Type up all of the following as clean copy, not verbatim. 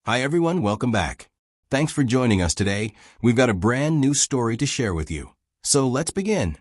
Hi everyone, welcome back. Thanks for joining us today. We've got a brand new story to share with you. So let's begin.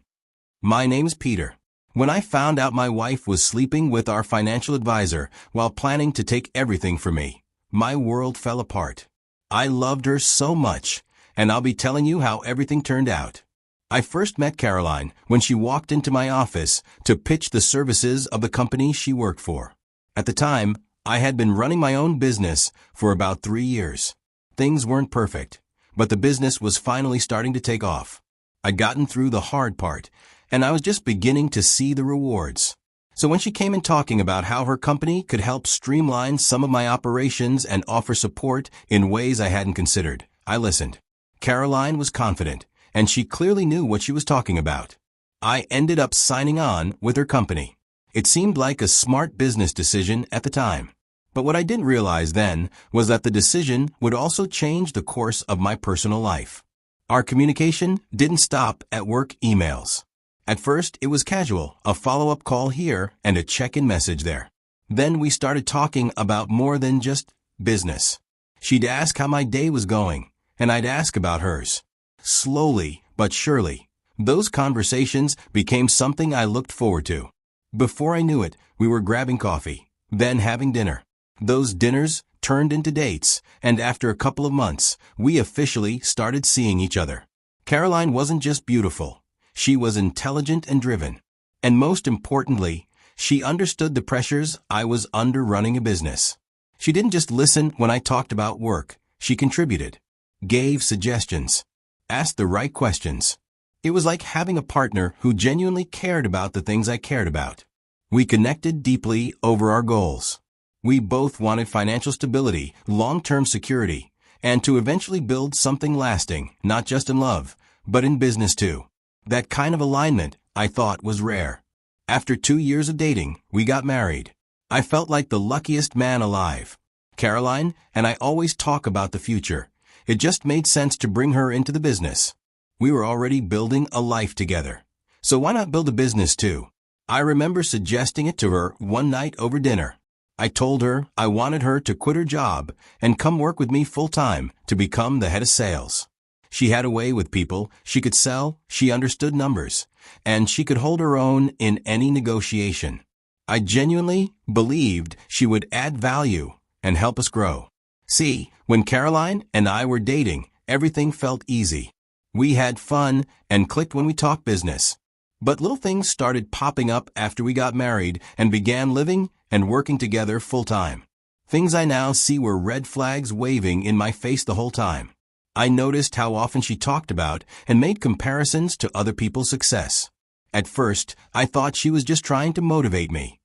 My name's Peter. When I found out my wife was sleeping with our financial advisor while planning to take everything from me, my world fell apart. I loved her so much, and I'll be telling you how everything turned out. I first met Caroline when she walked into my office to pitch the services of the company she worked for. At the time, I had been running my own business for about 3 years. Things weren't perfect, but the business was finally starting to take off. I'd gotten through the hard part, and I was just beginning to see the rewards. So when she came in talking about how her company could help streamline some of my operations and offer support in ways I hadn't considered, I listened. Caroline was confident, and she clearly knew what she was talking about. I ended up signing on with her company. It seemed like a smart business decision at the time. But what I didn't realize then was that the decision would also change the course of my personal life. Our communication didn't stop at work emails. At first, it was casual, a follow-up call here and a check-in message there. Then we started talking about more than just business. She'd ask how my day was going, and I'd ask about hers. Slowly but surely, those conversations became something I looked forward to. Before I knew it, we were grabbing coffee, then having dinner. Those dinners turned into dates, and after a couple of months, we officially started seeing each other. Caroline wasn't just beautiful. She was intelligent and driven. And most importantly, she understood the pressures I was under running a business. She didn't just listen when I talked about work. She contributed, gave suggestions, asked the right questions. It was like having a partner who genuinely cared about the things I cared about. We connected deeply over our goals. We both wanted financial stability, long-term security, and to eventually build something lasting, not just in love, but in business too. That kind of alignment, I thought, was rare. After 2 years of dating, we got married. I felt like the luckiest man alive. Caroline and I always talk about the future. It just made sense to bring her into the business. We were already building a life together. So why not build a business too? I remember suggesting it to her one night over dinner. I told her I wanted her to quit her job and come work with me full-time to become the head of sales. She had a way with people, she could sell, she understood numbers, and she could hold her own in any negotiation. I genuinely believed she would add value and help us grow. See, when Caroline and I were dating, everything felt easy. We had fun and clicked when we talked business. But little things started popping up after we got married and began living and working together full-time. Things I now see were red flags waving in my face the whole time. I noticed how often she talked about and made comparisons to other people's success. At first, I thought she was just trying to motivate me.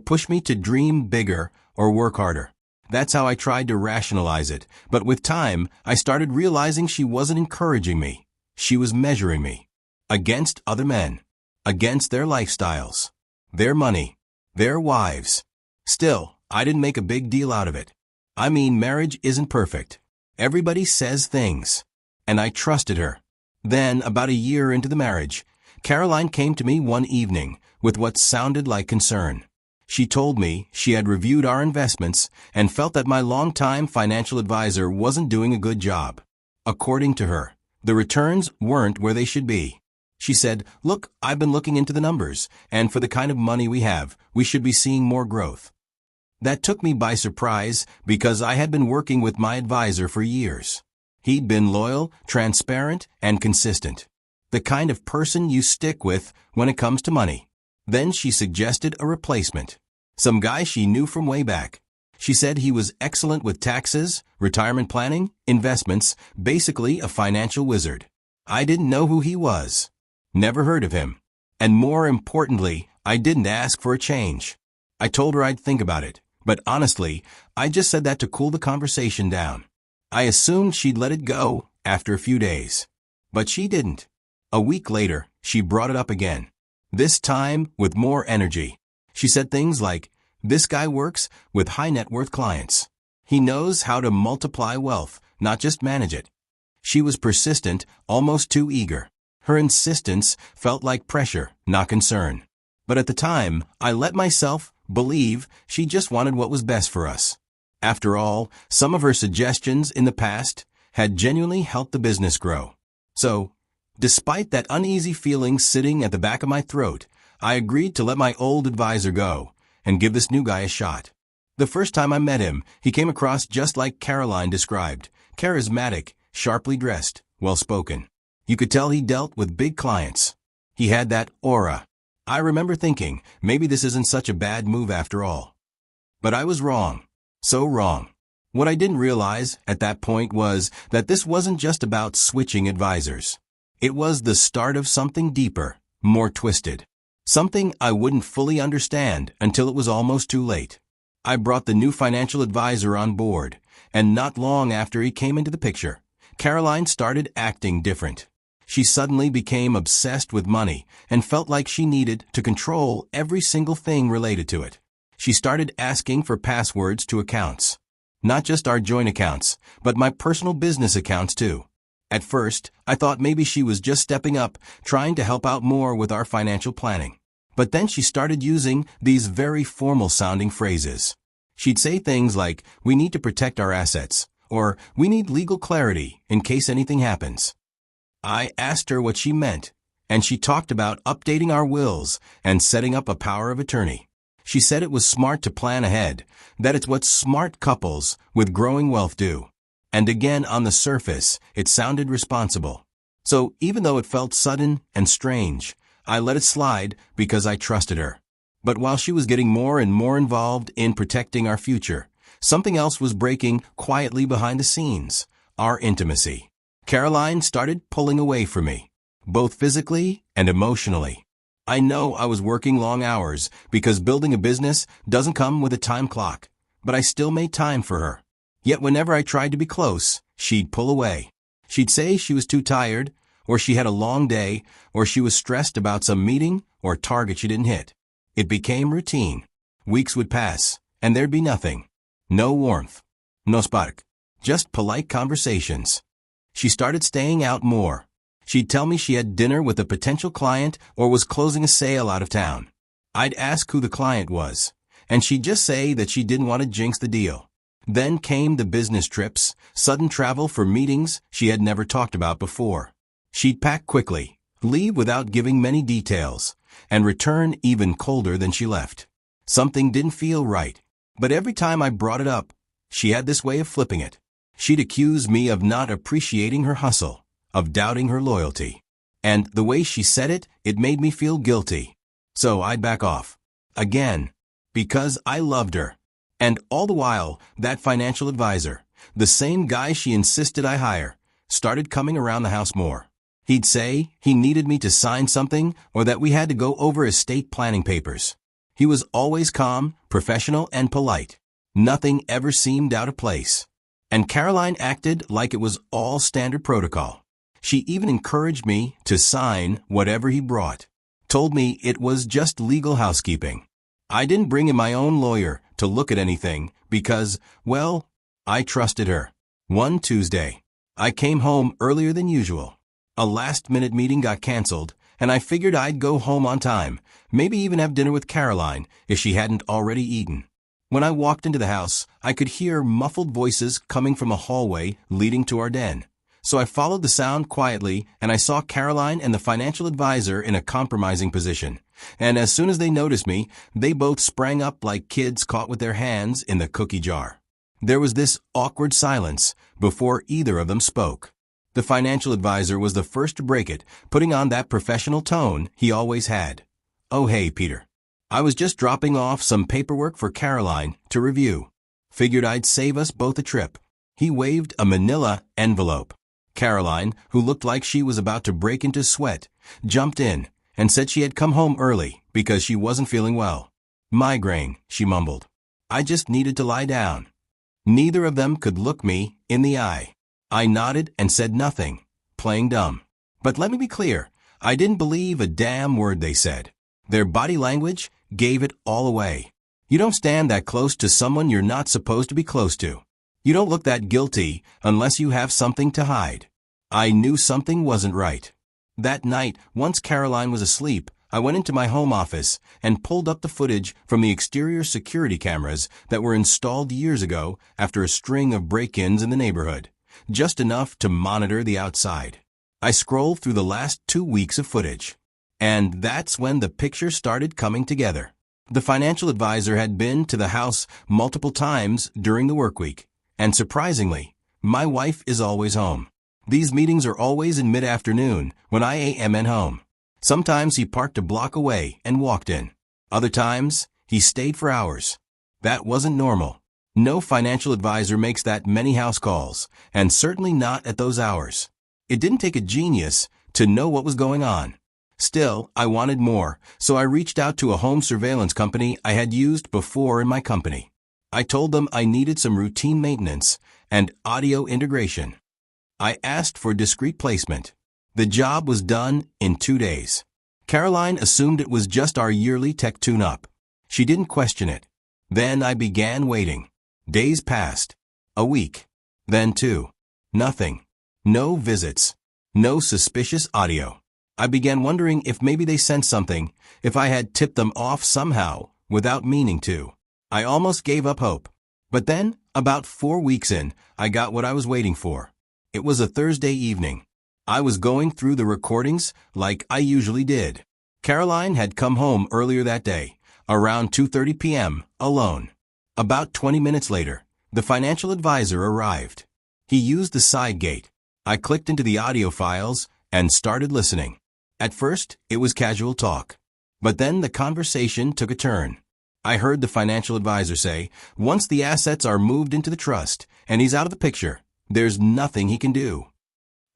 Push me to dream bigger or work harder. That's how I tried to rationalize it, but with time, I started realizing she wasn't encouraging me. She was measuring me against other men, against their lifestyles, their money, their wives. Still, I didn't make a big deal out of it. I mean, marriage isn't perfect. Everybody says things. And I trusted her. Then, about a year into the marriage, Caroline came to me one evening with what sounded like concern. She told me she had reviewed our investments and felt that my longtime financial advisor wasn't doing a good job. According to her, the returns weren't where they should be. She said, "Look, I've been looking into the numbers, and for the kind of money we have, we should be seeing more growth." That took me by surprise because I had been working with my advisor for years. He'd been loyal, transparent, and consistent. The kind of person you stick with when it comes to money. Then she suggested a replacement. Some guy she knew from way back. She said he was excellent with taxes, retirement planning, investments, basically a financial wizard. I didn't know who he was. Never heard of him. And more importantly, I didn't ask for a change. I told her I'd think about it, but honestly, I just said that to cool the conversation down. I assumed she'd let it go after a few days. But she didn't. A week later, she brought it up again. This time with more energy. She said things like, "This guy works with high net worth clients. He knows how to multiply wealth, not just manage it." She was persistent, almost too eager. Her insistence felt like pressure, not concern. But at the time, I let myself believe she just wanted what was best for us. After all, some of her suggestions in the past had genuinely helped the business grow. So, despite that uneasy feeling sitting at the back of my throat, I agreed to let my old advisor go and give this new guy a shot. The first time I met him, he came across just like Caroline described, charismatic, sharply dressed, well-spoken. You could tell he dealt with big clients. He had that aura. I remember thinking, maybe this isn't such a bad move after all. But I was wrong. So wrong. What I didn't realize at that point was that this wasn't just about switching advisors. It was the start of something deeper, more twisted. Something I wouldn't fully understand until it was almost too late. I brought the new financial advisor on board, and not long after he came into the picture, Caroline started acting different. She suddenly became obsessed with money and felt like she needed to control every single thing related to it. She started asking for passwords to accounts. Not just our joint accounts, but my personal business accounts too. At first, I thought maybe she was just stepping up, trying to help out more with our financial planning. But then she started using these very formal-sounding phrases. She'd say things like, "We need to protect our assets," or "We need legal clarity in case anything happens." I asked her what she meant, and she talked about updating our wills and setting up a power of attorney. She said it was smart to plan ahead, that it's what smart couples with growing wealth do. And again, on the surface, it sounded responsible. So even though it felt sudden and strange, I let it slide because I trusted her. But while she was getting more and more involved in protecting our future, something else was breaking quietly behind the scenes, our intimacy. Caroline started pulling away from me, both physically and emotionally. I know I was working long hours because building a business doesn't come with a time clock, but I still made time for her. Yet whenever I tried to be close, she'd pull away. She'd say she was too tired, or she had a long day, or she was stressed about some meeting or target she didn't hit. It became routine. Weeks would pass, and there'd be nothing. No warmth. No spark. Just polite conversations. She started staying out more. She'd tell me she had dinner with a potential client or was closing a sale out of town. I'd ask who the client was, and she'd just say that she didn't want to jinx the deal. Then came the business trips, sudden travel for meetings she had never talked about before. She'd pack quickly, leave without giving many details, and return even colder than she left. Something didn't feel right, but every time I brought it up, she had this way of flipping it. She'd accuse me of not appreciating her hustle, of doubting her loyalty. And the way she said it, it made me feel guilty. So I'd back off. Again. Because I loved her. And all the while, that financial advisor, the same guy she insisted I hire, started coming around the house more. He'd say he needed me to sign something or that we had to go over estate planning papers. He was always calm, professional, and polite. Nothing ever seemed out of place. And Caroline acted like it was all standard protocol. She even encouraged me to sign whatever he brought. Told me it was just legal housekeeping. I didn't bring in my own lawyer to look at anything because, well, I trusted her. One Tuesday, I came home earlier than usual. A last-minute meeting got canceled, and I figured I'd go home on time, maybe even have dinner with Caroline if she hadn't already eaten. When I walked into the house, I could hear muffled voices coming from a hallway leading to our den. So I followed the sound quietly, and I saw Caroline and the financial advisor in a compromising position. And as soon as they noticed me, they both sprang up like kids caught with their hands in the cookie jar. There was this awkward silence before either of them spoke. The financial advisor was the first to break it, putting on that professional tone he always had. "Oh, hey, Peter. I was just dropping off some paperwork for Caroline to review. Figured I'd save us both a trip." He waved a manila envelope. Caroline, who looked like she was about to break into sweat, jumped in and said she had come home early because she wasn't feeling well. "Migraine," she mumbled. "I just needed to lie down." Neither of them could look me in the eye. I nodded and said nothing, playing dumb. But let me be clear, I didn't believe a damn word they said. Their body language gave it all away. You don't stand that close to someone you're not supposed to be close to. You don't look that guilty unless you have something to hide. I knew something wasn't right. That night, once Caroline was asleep, I went into my home office and pulled up the footage from the exterior security cameras that were installed years ago after a string of break-ins in the neighborhood, just enough to monitor the outside. I scrolled through the last 2 weeks of footage. And that's when the picture started coming together. The financial advisor had been to the house multiple times during the work week. And surprisingly, my wife is always home. These meetings are always in mid-afternoon when I am at home. Sometimes he parked a block away and walked in. Other times, he stayed for hours. That wasn't normal. No financial advisor makes that many house calls, and certainly not at those hours. It didn't take a genius to know what was going on. Still, I wanted more, so I reached out to a home surveillance company I had used before in my company. I told them I needed some routine maintenance and audio integration. I asked for discrete placement. The job was done in 2 days. Caroline assumed it was just our yearly tech tune-up. She didn't question it. Then I began waiting. Days passed. A week. Then 2. Nothing. No visits. No suspicious audio. I began wondering if maybe they sensed something, if I had tipped them off somehow, without meaning to. I almost gave up hope. But then, about 4 weeks in, I got what I was waiting for. It was a Thursday evening. I was going through the recordings like I usually did. Caroline had come home earlier that day, around 2:30 p.m., alone. About 20 minutes later, the financial advisor arrived. He used the side gate. I clicked into the audio files and started listening. At first, it was casual talk. But then the conversation took a turn. I heard the financial advisor say, once the assets are moved into the trust and he's out of the picture, there's nothing he can do.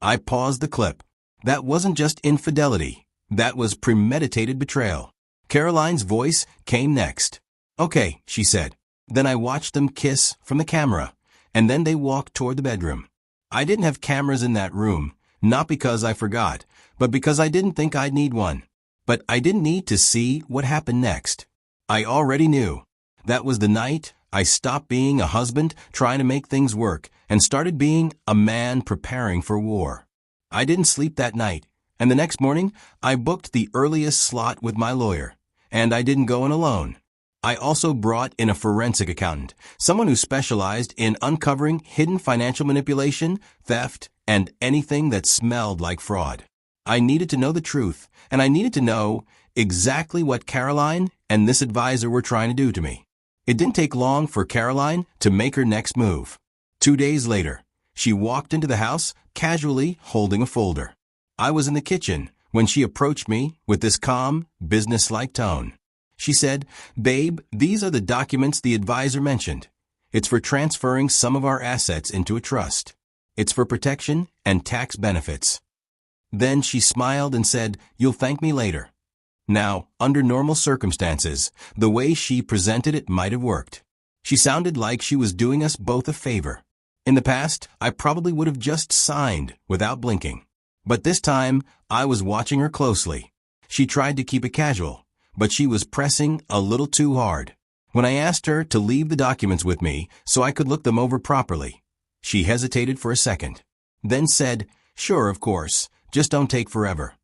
I paused the clip. That wasn't just infidelity. That was premeditated betrayal. Caroline's voice came next. Okay, she said. Then I watched them kiss from the camera, and then they walked toward the bedroom. I didn't have cameras in that room, not because I forgot, but because I didn't think I'd need one. But I didn't need to see what happened next. I already knew. That was the night I stopped being a husband trying to make things work and started being a man preparing for war. I didn't sleep that night, and the next morning I booked the earliest slot with my lawyer, and I didn't go in alone. I also brought in a forensic accountant, someone who specialized in uncovering hidden financial manipulation, theft, and anything that smelled like fraud. I needed to know the truth, and I needed to know exactly what Caroline and this advisor were trying to do to me. It didn't take long for Caroline to make her next move. 2 days later, she walked into the house casually holding a folder. I was in the kitchen when she approached me with this calm, business-like tone. She said, "Babe, these are the documents the advisor mentioned. It's for transferring some of our assets into a trust. It's for protection and tax benefits." Then she smiled and said, "You'll thank me later." Now, under normal circumstances, the way she presented it might have worked. She sounded like she was doing us both a favor. In the past, I probably would have just signed without blinking. But this time, I was watching her closely. She tried to keep it casual, but she was pressing a little too hard. When I asked her to leave the documents with me so I could look them over properly, she hesitated for a second, then said, "Sure, of course, just don't take forever."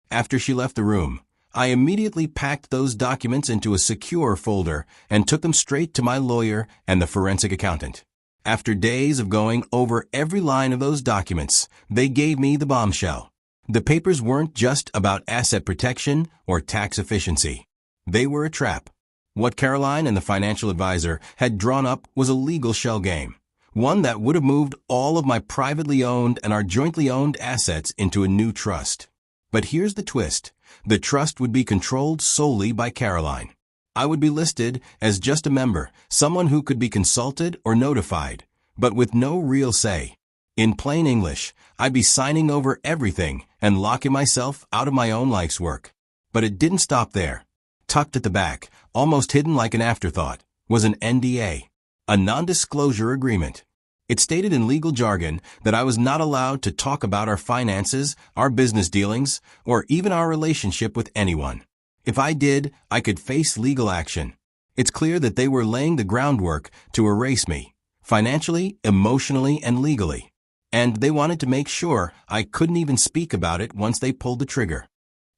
After she left the room, I immediately packed those documents into a secure folder and took them straight to my lawyer and the forensic accountant. After days of going over every line of those documents, they gave me the bombshell. The papers weren't just about asset protection or tax efficiency. They were a trap. What Caroline and the financial advisor had drawn up was a legal shell game, one that would have moved all of my privately owned and our jointly owned assets into a new trust. But here's the twist. The trust would be controlled solely by Caroline. I would be listed as just a member, someone who could be consulted or notified, but with no real say. In plain English, I'd be signing over everything and locking myself out of my own life's work. But it didn't stop there. Tucked at the back, almost hidden like an afterthought, was an NDA, a non-disclosure agreement. It stated in legal jargon that I was not allowed to talk about our finances, our business dealings, or even our relationship with anyone. If I did, I could face legal action. It's clear that they were laying the groundwork to erase me, financially, emotionally, and legally. And they wanted to make sure I couldn't even speak about it once they pulled the trigger.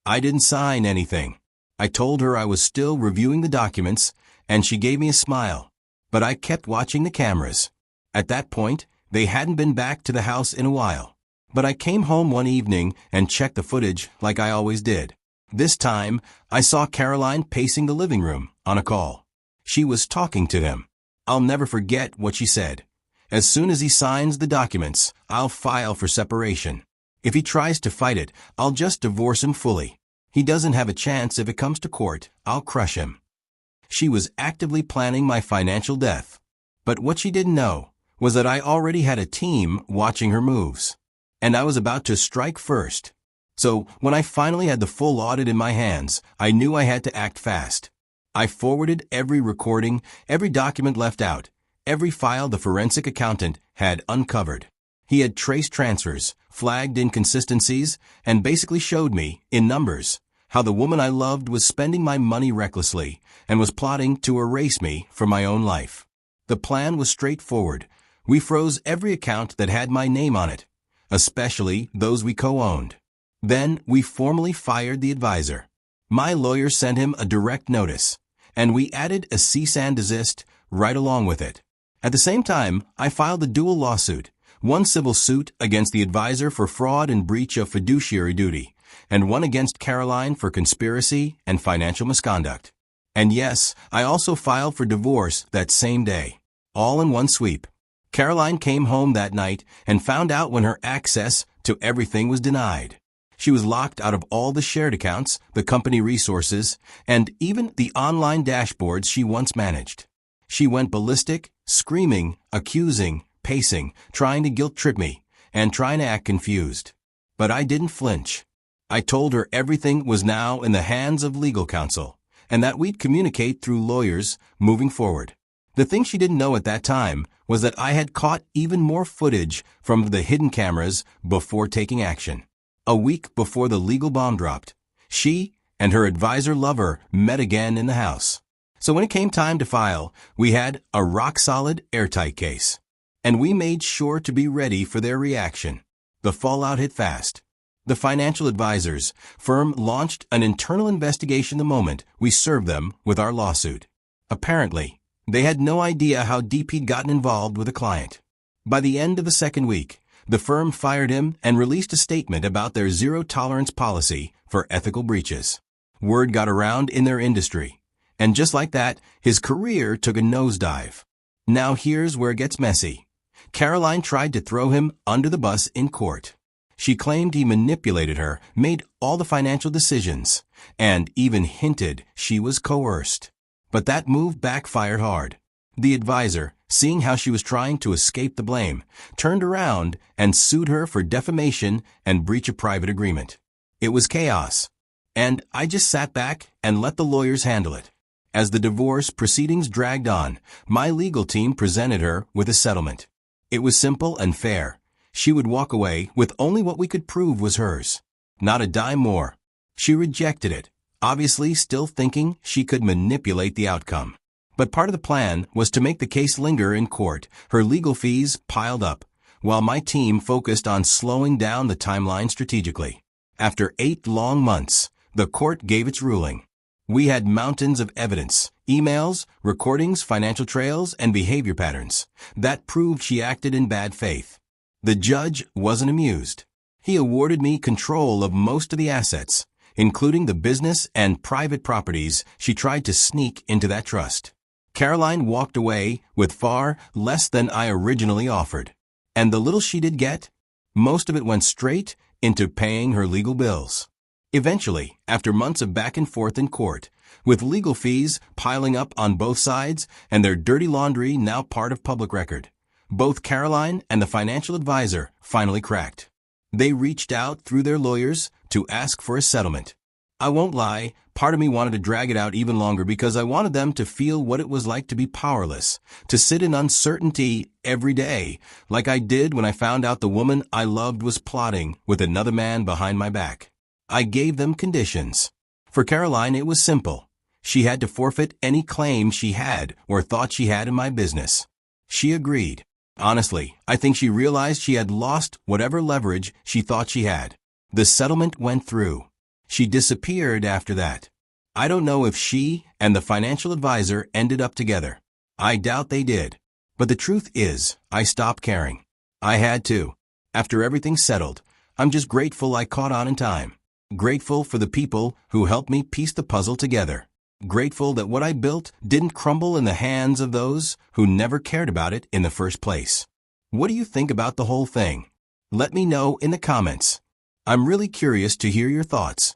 I didn't sign anything. I told her I was still reviewing the documents, and she gave me a smile. But I kept watching the cameras. At that point, they hadn't been back to the house in a while. But I came home one evening and checked the footage like I always did. This time, I saw Caroline pacing the living room on a call. She was talking to him. I'll never forget what she said. As soon as he signs the documents, I'll file for separation. If he tries to fight it, I'll just divorce him fully. He doesn't have a chance if it comes to court. I'll crush him. She was actively planning my financial death. But what she didn't know was that I already had a team watching her moves. And I was about to strike first. So, when I finally had the full audit in my hands, I knew I had to act fast. I forwarded every recording, every document left out, every file the forensic accountant had uncovered. He had traced transfers, flagged inconsistencies, and basically showed me, in numbers, how the woman I loved was spending my money recklessly and was plotting to erase me from my own life. The plan was straightforward. We froze every account that had my name on it, especially those we co-owned. Then we formally fired the advisor. My lawyer sent him a direct notice, and we added a cease and desist right along with it. At the same time, I filed a dual lawsuit, one civil suit against the advisor for fraud and breach of fiduciary duty, and one against Caroline for conspiracy and financial misconduct. And yes, I also filed for divorce that same day, all in one sweep. Caroline came home that night and found out when her access to everything was denied. She was locked out of all the shared accounts, the company resources, and even the online dashboards she once managed. She went ballistic, screaming, accusing, pacing, trying to guilt-trip me, and trying to act confused. But I didn't flinch. I told her everything was now in the hands of legal counsel, and that we'd communicate through lawyers moving forward. The thing she didn't know at that time was that I had caught even more footage from the hidden cameras before taking action. A week before the legal bomb dropped, she and her advisor lover met again in the house. So when it came time to file, we had a rock-solid, airtight case. And we made sure to be ready for their reaction. The fallout hit fast. The financial advisors firm launched an internal investigation the moment we served them with our lawsuit. Apparently, they had no idea how deep he'd gotten involved with a client. By the end of the second week, the firm fired him and released a statement about their zero-tolerance policy for ethical breaches. Word got around in their industry. And just like that, his career took a nosedive. Now here's where it gets messy. Caroline tried to throw him under the bus in court. She claimed he manipulated her, made all the financial decisions, and even hinted she was coerced. But that move backfired hard. The advisor, seeing how she was trying to escape the blame, turned around and sued her for defamation and breach of private agreement. It was chaos. And I just sat back and let the lawyers handle it. As the divorce proceedings dragged on, my legal team presented her with a settlement. It was simple and fair. She would walk away with only what we could prove was hers. Not a dime more. She rejected it, obviously still thinking she could manipulate the outcome. But part of the plan was to make the case linger in court. Her legal fees piled up, while my team focused on slowing down the timeline strategically. After 8 long months, the court gave its ruling. We had mountains of evidence, emails, recordings, financial trails, and behavior patterns that proved she acted in bad faith. The judge wasn't amused. He awarded me control of most of the assets, including the business and private properties she tried to sneak into that trust. Caroline walked away with far less than I originally offered. And the little she did get, most of it went straight into paying her legal bills. Eventually, after months of back and forth in court, with legal fees piling up on both sides and their dirty laundry now part of public record, both Caroline and the financial advisor finally cracked. They reached out through their lawyers to ask for a settlement. I won't lie, part of me wanted to drag it out even longer because I wanted them to feel what it was like to be powerless, to sit in uncertainty every day, like I did when I found out the woman I loved was plotting with another man behind my back. I gave them conditions. For Caroline, it was simple. She had to forfeit any claim she had or thought she had in my business. She agreed. Honestly, I think she realized she had lost whatever leverage she thought she had. The settlement went through. She disappeared after that. I don't know if she and the financial advisor ended up together. I doubt they did. But the truth is, I stopped caring. I had to. After everything's settled, I'm just grateful I caught on in time. Grateful for the people who helped me piece the puzzle together. Grateful that what I built didn't crumble in the hands of those who never cared about it in the first place. What do you think about the whole thing? Let me know in the comments. I'm really curious to hear your thoughts.